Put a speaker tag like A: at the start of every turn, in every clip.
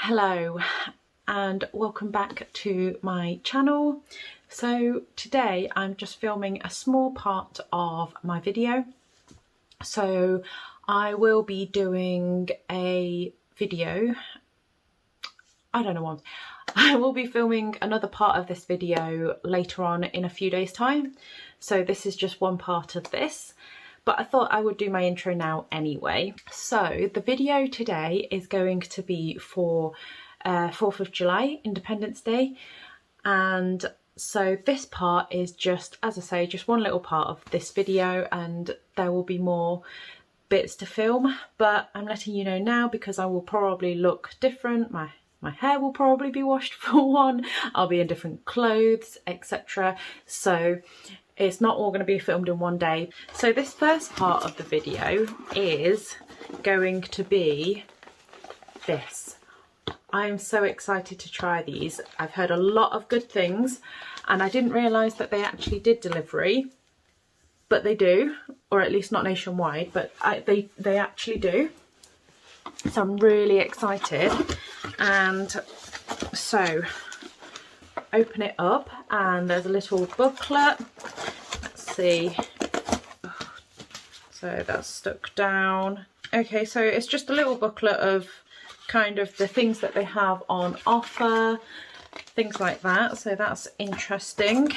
A: Hello and welcome back to my channel. So today I'm just filming a small part of my video. So I will be doing a video, I will be filming another part of this video later on in a few days time. So this is just one part of this, but I thought I would do my intro now anyway. So the video today is going to be for 4th of July, Independence Day. And so this part is just, as I say, just one little part of this video, and there will be more bits to film, but I'm letting you know now because I will probably look different. My hair will probably be washed for one, I'll be in different clothes, etc. So it's not all going to be filmed in one day. So this first part of the video is going to be this. I'm so excited to try these. I've heard a lot of good things and I didn't realise that they actually did delivery, but they do, or at least not nationwide, but they actually do. So I'm really excited. And so open it up and there's a little booklet. Let's see. So that's stuck down. Okay, so it's just a little booklet of kind of the things that they have on offer, things like that. So that's interesting.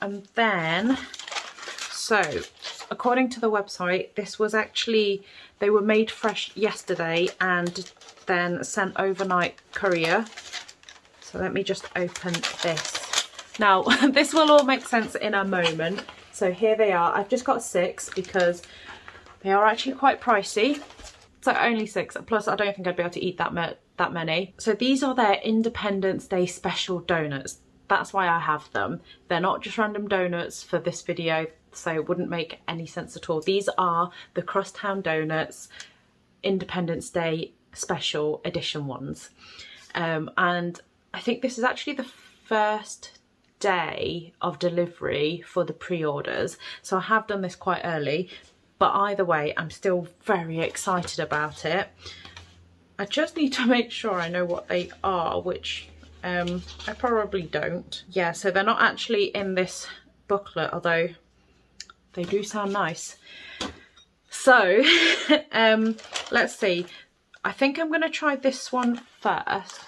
A: And then, so according to the website, this was actually, they were made fresh yesterday and then sent overnight courier. So let me just open this. Now, this will all make sense in a moment. So here they are. I've just got 6 because they are actually quite pricey. So only 6, plus I don't think I'd be able to eat that many. So these are their Independence Day special donuts. That's why I have them. They're not just random donuts for this video, so it wouldn't make any sense at all. These are the Crosstown Donuts Independence Day special edition ones. And I think this is actually the first day of delivery for the pre-orders. So I have done this quite early, but either way, I'm still very excited about it. I just need to make sure I know what they are, which I probably don't. Yeah, so they're not actually in this booklet, although they do sound nice. So let's see. I think I'm going to try this one first.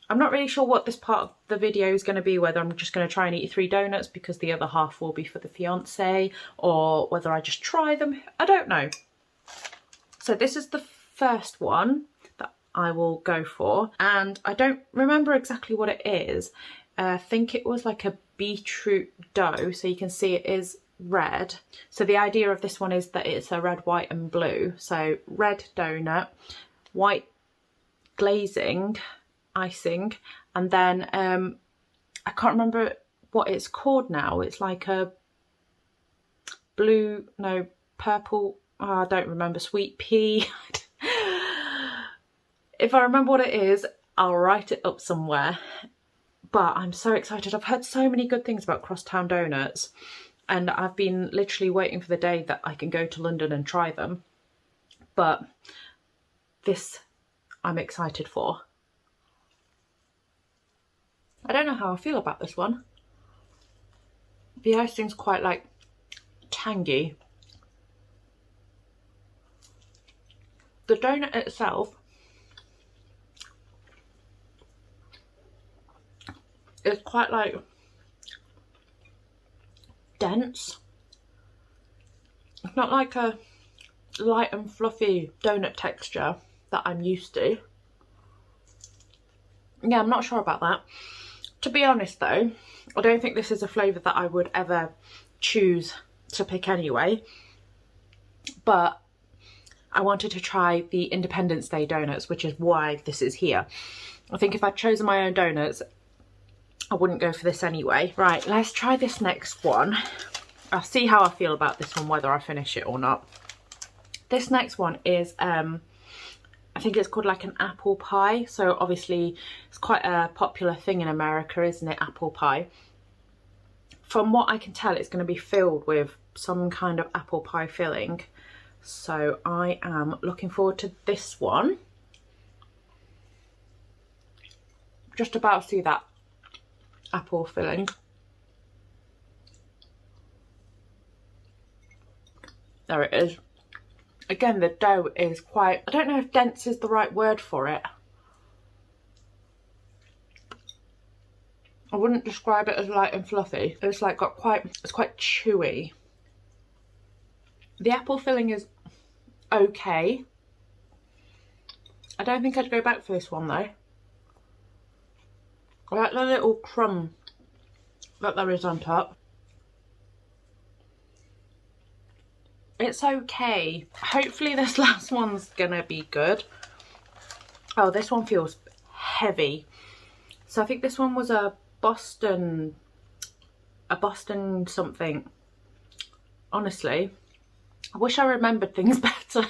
A: I'm not really sure what this part of the video is going to be, whether I'm just going to try and eat 3 donuts because the other half will be for the fiance, or whether I just try them. I don't know. So this is the first one that I will go for, and I don't remember exactly what it is. I think it was like a beetroot dough, so you can see it is red. So the idea of this one is that it's a red, white and blue. So red donut, white glazing, icing, and then I can't remember what it's called now. It's like a blue, no, purple, oh, I don't remember, sweet pea. If I remember what it is, I'll write it up somewhere. But I'm so excited. I've heard so many good things about Crosstown Donuts, and I've been literally waiting for the day that I can go to London and try them. But this I'm excited for. I don't know how I feel about this one. The icing's quite like tangy. The donut itself is quite like dense. It's not like a light and fluffy donut texture that I'm used to. Yeah, I'm not sure about that. To be honest though, I don't think this is a flavour that I would ever choose to pick anyway, but I wanted to try the Independence Day donuts, which is why this is here. I think if I'd chosen my own donuts, I wouldn't go for this anyway. Right, let's try this next one. I'll see how I feel about this one, whether I finish it or not. This next one is I think it's called like an apple pie. So obviously it's quite a popular thing in America, isn't it, apple pie? From what I can tell, it's going to be filled with some kind of apple pie filling. So I am looking forward to this one. just about see that apple filling. There it is. Again, the dough is quite, I don't know if dense is the right word for it. I wouldn't describe it as light and fluffy. It's like it's quite chewy. The apple filling is okay. I don't think I'd go back for this one though. I like the little crumb that there is on top. It's okay. Hopefully this last one's gonna be good. Oh, this one feels heavy. So I think this one was a Boston something. Honestly, I wish I remembered things better.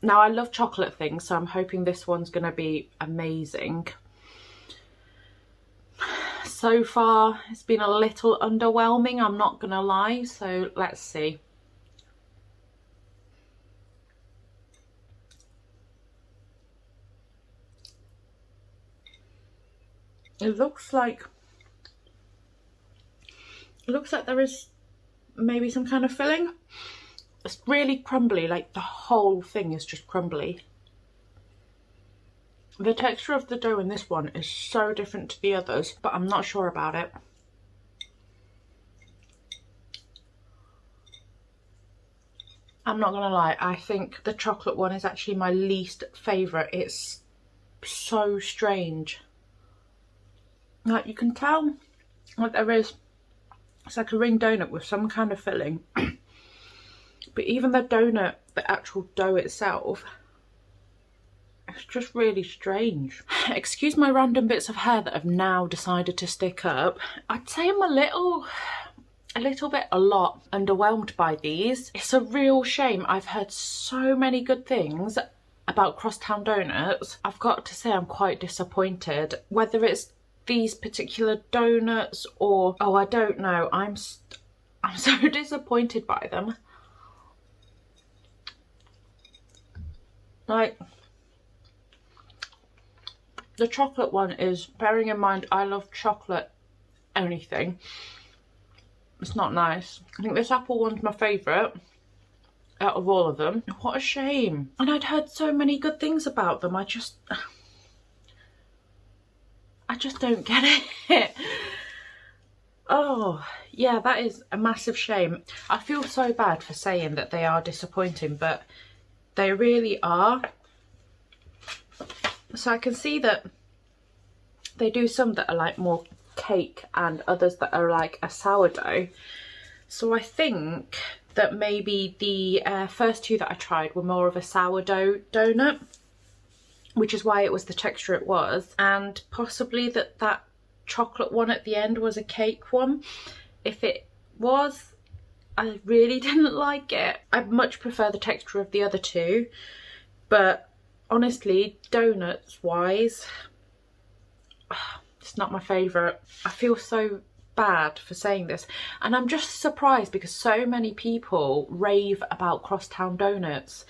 A: Now, I love chocolate things, so I'm hoping this one's gonna be amazing. So far, it's been a little underwhelming, I'm not gonna lie, so let's see. It looks like there is maybe some kind of filling. It's really crumbly, like the whole thing is just crumbly. The texture of the dough in this one is so different to the others, but I'm not sure about it. I'm not gonna lie, I think the chocolate one is actually my least favourite. It's so strange. Like, you can tell like there is, it's like a ring donut with some kind of filling. But even the donut, the actual dough itself, it's just really strange. Excuse my random bits of hair that have now decided to stick up. I'd say I'm a lot underwhelmed by these. It's a real shame. I've heard so many good things about Crosstown Doughnuts. I've got to say I'm quite disappointed. Whether it's these particular donuts or, oh, I don't know. I'm so disappointed by them. Like, the chocolate one is, bearing in mind I love chocolate anything, it's not nice. I think this apple one's my favourite out of all of them. What a shame. And I'd heard so many good things about them. I just don't get it. Oh, yeah, that is a massive shame. I feel so bad for saying that they are disappointing, but they really are. So I can see that they do some that are like more cake and others that are like a sourdough. So I think that maybe the first two that I tried were more of a sourdough donut, which is why it was the texture it was, and possibly that chocolate one at the end was a cake one. If it was, I really didn't like it. I much prefer the texture of the other two, but honestly, donuts wise, it's not my favourite. I feel so bad for saying this, and I'm just surprised because so many people rave about Crosstown Doughnuts.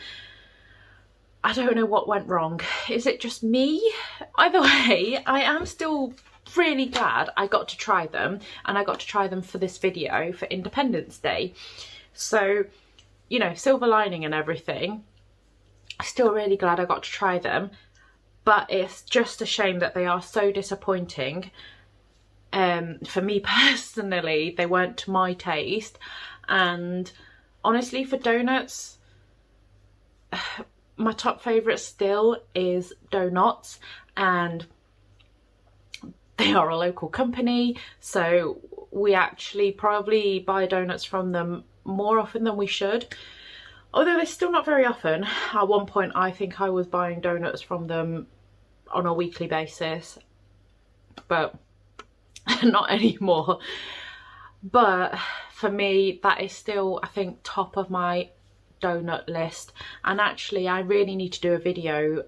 A: I don't know what went wrong. Is it just me? Either way, I am still really glad I got to try them, and I got to try them for this video for Independence Day. So, you know, silver lining and everything. Still really glad I got to try them, but it's just a shame that they are so disappointing. For me personally, they weren't to my taste, and honestly, for donuts, my top favourite still is Doughnuts, and they are a local company, so we actually probably buy donuts from them more often than we should. Although they're still not very often. At one point I think I was buying donuts from them on a weekly basis, but not anymore. But for me, that is still, I think, top of my donut list. And actually, I really need to do a video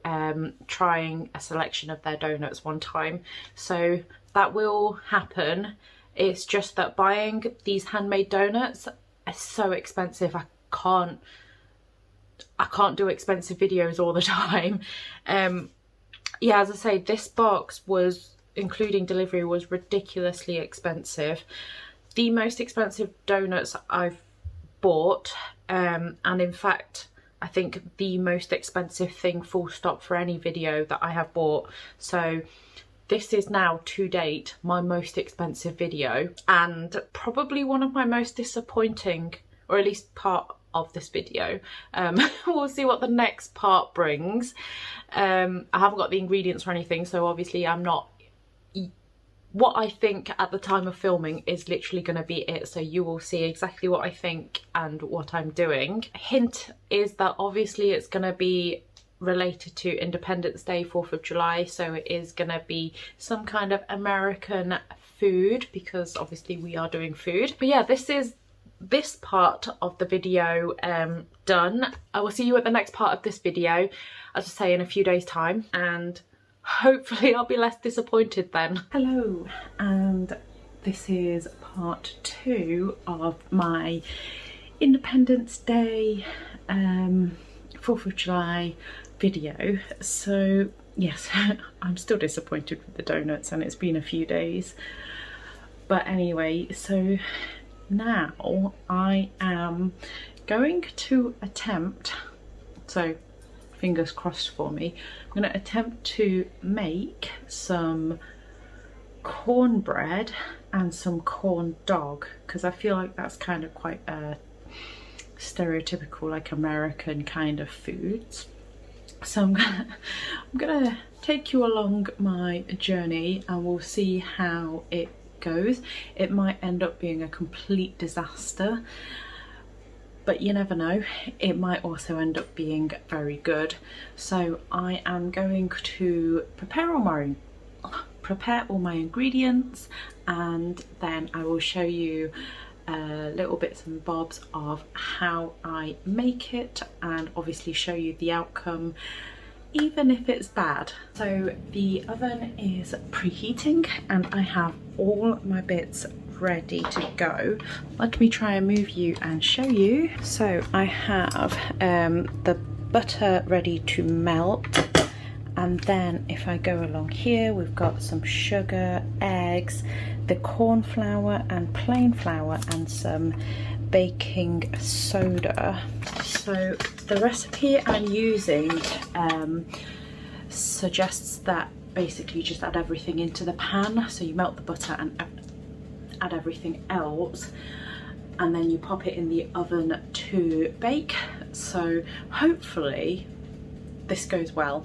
A: trying a selection of their donuts one time, so that will happen. It's just that buying these handmade donuts is so expensive. I can't do expensive videos all the time. yeah, as I say, this box was, including delivery, was ridiculously expensive. The most expensive donuts I've bought, and in fact I think the most expensive thing full stop for any video that I have bought. So this is now to date my most expensive video, and probably one of my most disappointing, or at least part of this video. We'll see what the next part brings. I haven't got the ingredients or anything, so obviously I'm not, what I think at the time of filming is literally going to be it, so you will see exactly what I think and what I'm doing. Hint is that obviously it's going to be related to Independence Day, 4th of July, so it is going to be some kind of American food, because obviously we are doing food. But yeah, this is this part of the video done. I will see you at the next part of this video, as I say, in a few days time, and hopefully I'll be less disappointed then. Hello, and this is part 2 of my Independence Day 4th of July video. So yes, I'm still disappointed with the donuts, and it's been a few days, but anyway, so now I am going to attempt, so fingers crossed for me, I'm going to attempt to make some cornbread and some corn dog, because I feel like that's kind of quite a stereotypical, like, American kind of foods. So I'm gonna take you along my journey, and we'll see how it goes. It might end up being a complete disaster, but you never know, it might also end up being very good. So I am going to prepare all my ingredients, and then I will show you little bits and bobs of how I make it, and obviously show you the outcome even if it's bad. So the oven is preheating, and I have all my bits ready to go. Let me try and move you and show you. So I have the butter ready to melt, and then if I go along here, we've got some sugar, eggs, the corn flour and plain flour, and some baking soda. So the recipe I'm using suggests that basically just add everything into the pan. So you melt the butter and add everything else, and then you pop it in the oven to bake. So hopefully this goes well.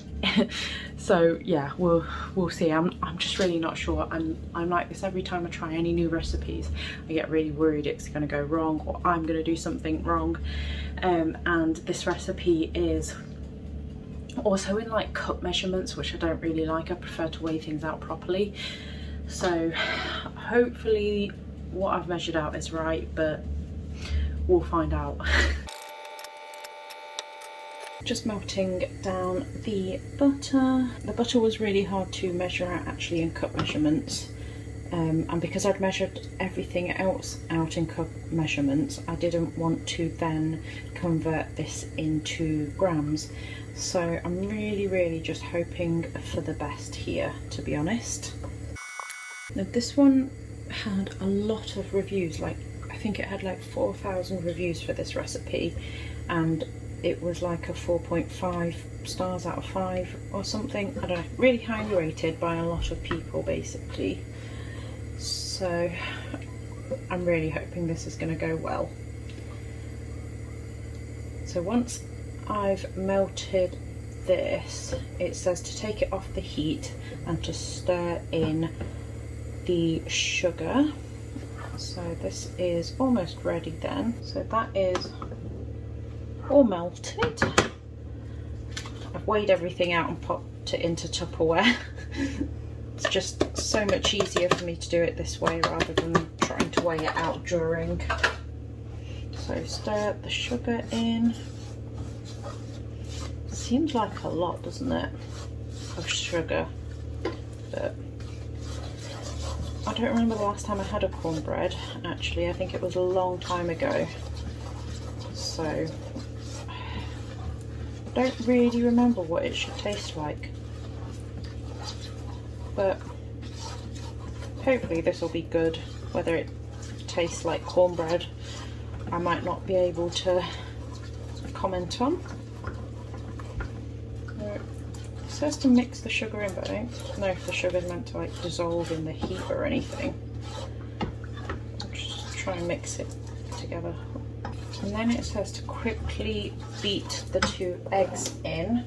A: So yeah, we'll see. I'm just really not sure. I'm like this every time I try any new recipes. I get really worried it's going to go wrong, or I'm going to do something wrong. And this recipe is also in like cup measurements, which I don't really like. I prefer to weigh things out properly. So hopefully what I've measured out is right, but we'll find out. Just melting down the butter. The butter was really hard to measure out actually in cup measurements, and because I'd measured everything else out in cup measurements, I didn't want to then convert this into grams. So I'm really just hoping for the best here, to be honest. Now this one had a lot of reviews, like I think it had like 4,000 reviews for this recipe, and it was like a 4.5 stars out of 5 or something. I don't know, really highly rated by a lot of people basically. So I'm really hoping this is going to go well. So once I've melted this, it says to take it off the heat and to stir in the sugar. So this is almost ready then. So that is all melted. I've weighed everything out and popped it into Tupperware. It's just so much easier for me to do it this way rather than trying to weigh it out during. So stir the sugar in. Seems like a lot, doesn't it, of sugar, but I don't remember the last time I had a cornbread actually. I think it was a long time ago, so I don't really remember what it should taste like. but hopefully this will be good. Whether it tastes like cornbread, I might not be able to comment on. It says to mix the sugar in, but I don't know if the sugar is meant to like dissolve in the heat or anything. I'll just try and mix it together. And then it says to quickly beat the 2 eggs in.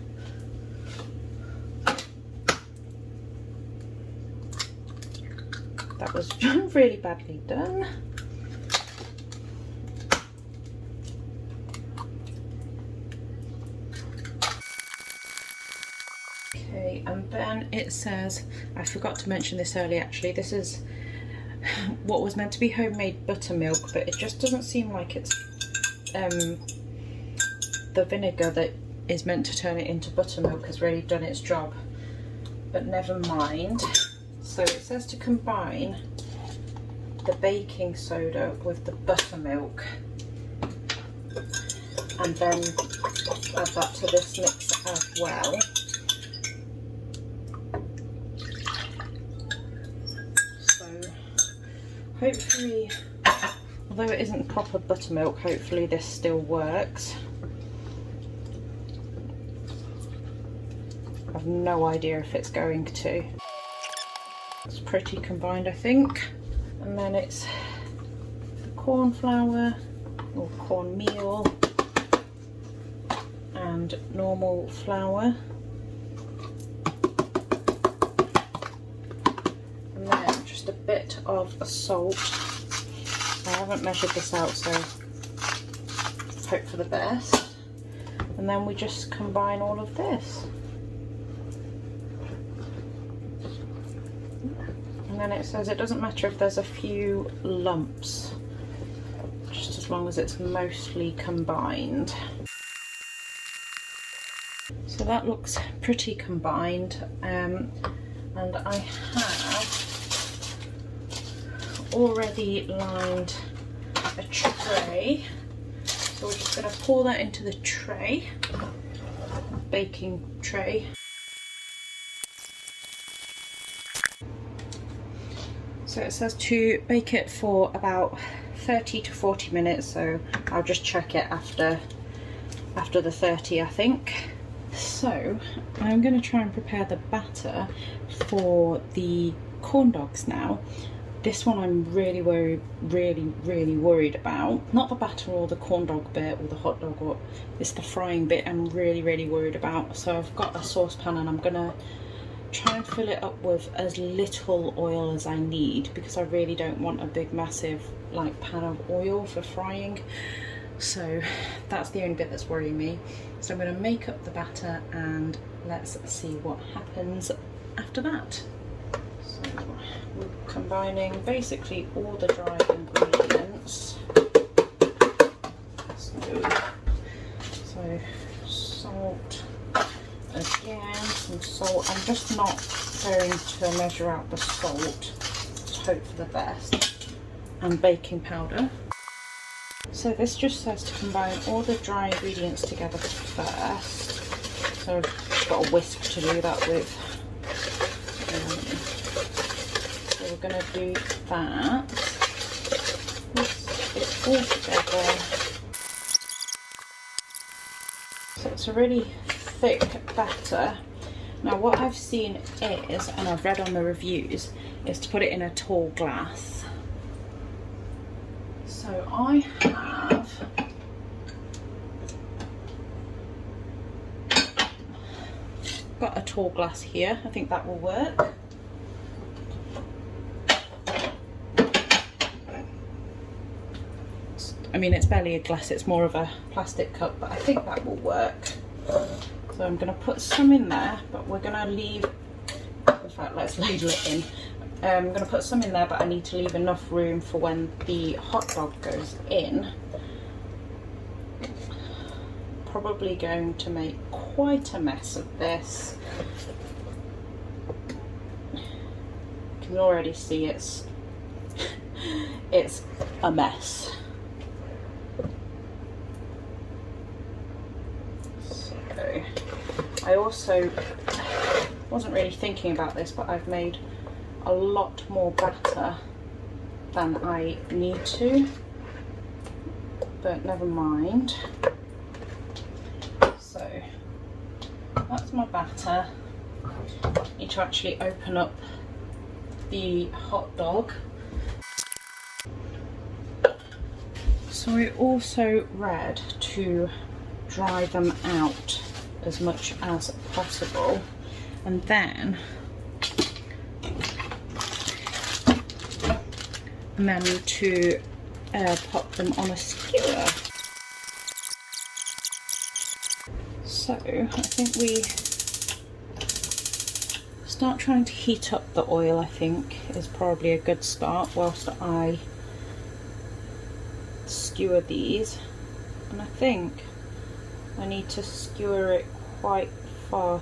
A: That was really badly done. Okay, and then it says, I forgot to mention this earlier actually, this is what was meant to be homemade buttermilk, but it just doesn't seem like it's the vinegar that is meant to turn it into buttermilk has really done its job, but never mind. So it says to combine the baking soda with the buttermilk and then add that to this mix as well. So hopefully, although it isn't proper buttermilk, hopefully this still works. I have no idea if it's going to. It's pretty combined, I think. And then it's corn flour or cornmeal and normal flour. And then just a bit of salt. I haven't measured this out, so hope for the best. And then we just combine all of this. And then it says it doesn't matter if there's a few lumps, just as long as it's mostly combined. So that looks pretty combined, and I have already lined a tray, so we're just going to pour that into the tray, baking tray. So it says to bake it for about 30 to 40 minutes, so I'll just check it after the 30, I think. So I'm going to try and prepare the batter for the corn dogs now. This one I'm really worried about. Not the batter or the corn dog bit or the hot dog, or it's the frying bit I'm really worried about. So I've got a saucepan and I'm going to try and fill it up with as little oil as I need, because I really don't want a big massive like pan of oil for frying. So that's the only bit that's worrying me. So I'm going to make up the batter and let's see what happens after that. So we're combining basically all the dry ingredients. So salt. Again, some salt. I'm just not going to measure out the salt, just hope for the best. And baking powder. So this just says to combine all the dry ingredients together first. So I've got a whisk to do that with. So we're going to do that. Whisk it all together. So it's a really thick batter. Now what I've seen is, and I've read on the reviews, is to put it in a tall glass. So I have got a tall glass here. I think that will work. I mean, it's barely a glass, it's more of a plastic cup, but I think that will work. So I'm going to put some in there, but we're going to leave, in fact let's ladle it in. I'm going to put some in there, but I need to leave enough room for when the hot dog goes in. Probably going to make quite a mess of this. You can already see it's a mess. I also wasn't really thinking about this, but I've made a lot more batter than I need to, but never mind. So that's my batter. I need to actually open up the hot dog. So I also read to dry them out as much as possible, and then to pop them on a skewer. So I think we start trying to heat up the oil, I think is probably a good start, whilst I skewer these. And I think I need to skewer it quite far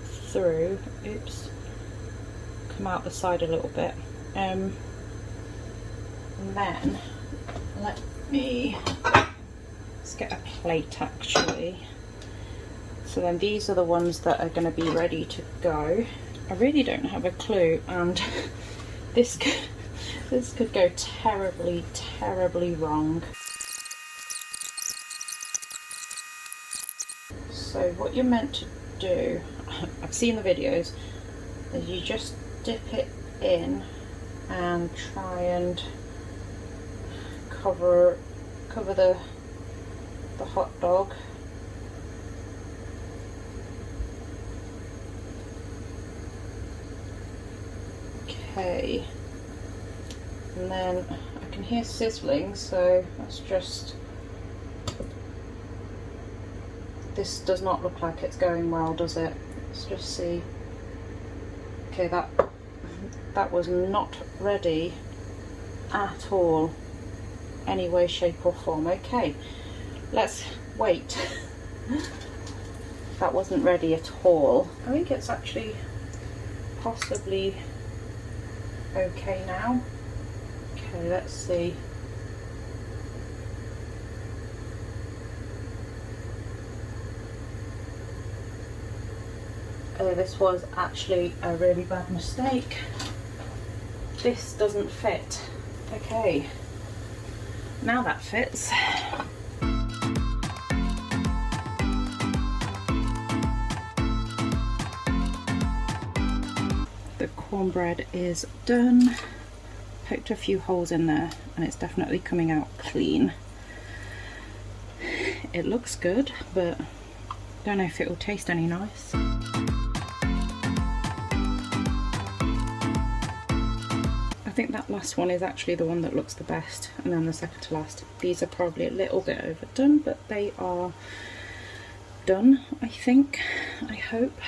A: through. Oops, come out the side a little bit. And then let's get a plate actually. So then these are the ones that are going to be ready to go. I really don't have a clue, and this could go terribly, terribly wrong. So what you're meant to do, I've seen the videos, is you just dip it in and try and cover the hot dog. Okay, and then I can hear sizzling, so let's just, this does not look like it's going well, does it? Let's just see. Okay, that was not ready at all, any way, shape or form. Okay, let's wait. That wasn't ready at all. I think it's actually possibly okay now. Okay, let's see. This was actually a really bad mistake. This doesn't fit. Okay, now that fits. The cornbread is done. Poked a few holes in there and it's definitely coming out clean. It looks good, but don't know if it will taste any nice. I think that last one is actually the one that looks the best, and then the second to last. These are probably a little bit overdone, but they are done, I think, I hope.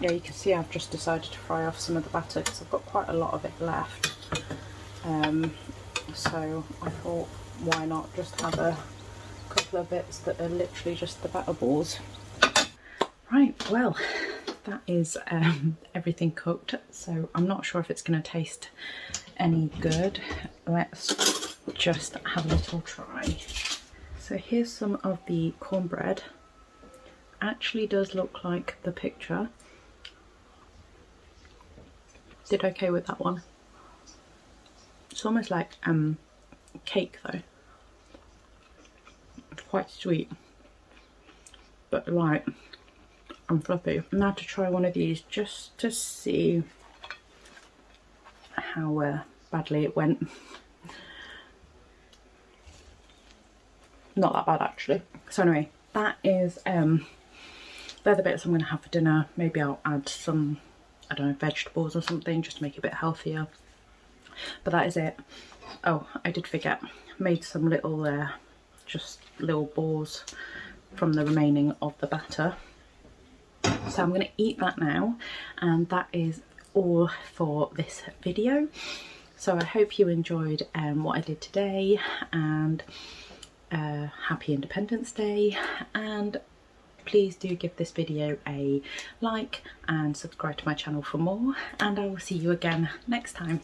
A: Yeah, you can see I've just decided to fry off some of the batter because I've got quite a lot of it left. So I thought, why not just have a couple of bits that are literally just the batter balls. Right, well, that is everything cooked, so I'm not sure if it's going to taste any good. Let's just have a little try. So here's some of the cornbread. Actually does look like the picture. Did okay with that one. It's almost like cake though. It's quite sweet, but light and fluffy. Now to try one of these just to see how badly it went. Not that bad actually. So anyway, that is they're the bits I'm going to have for dinner. Maybe I'll add some, I don't know, vegetables or something just to make it a bit healthier. But that is it. Oh, I did forget. Made some little just little balls from the remaining of the batter. So I'm going to eat that now, and that is all for this video. So I hope you enjoyed what I did today, and happy Independence Day, and please do give this video a like and subscribe to my channel for more, and I will see you again next time.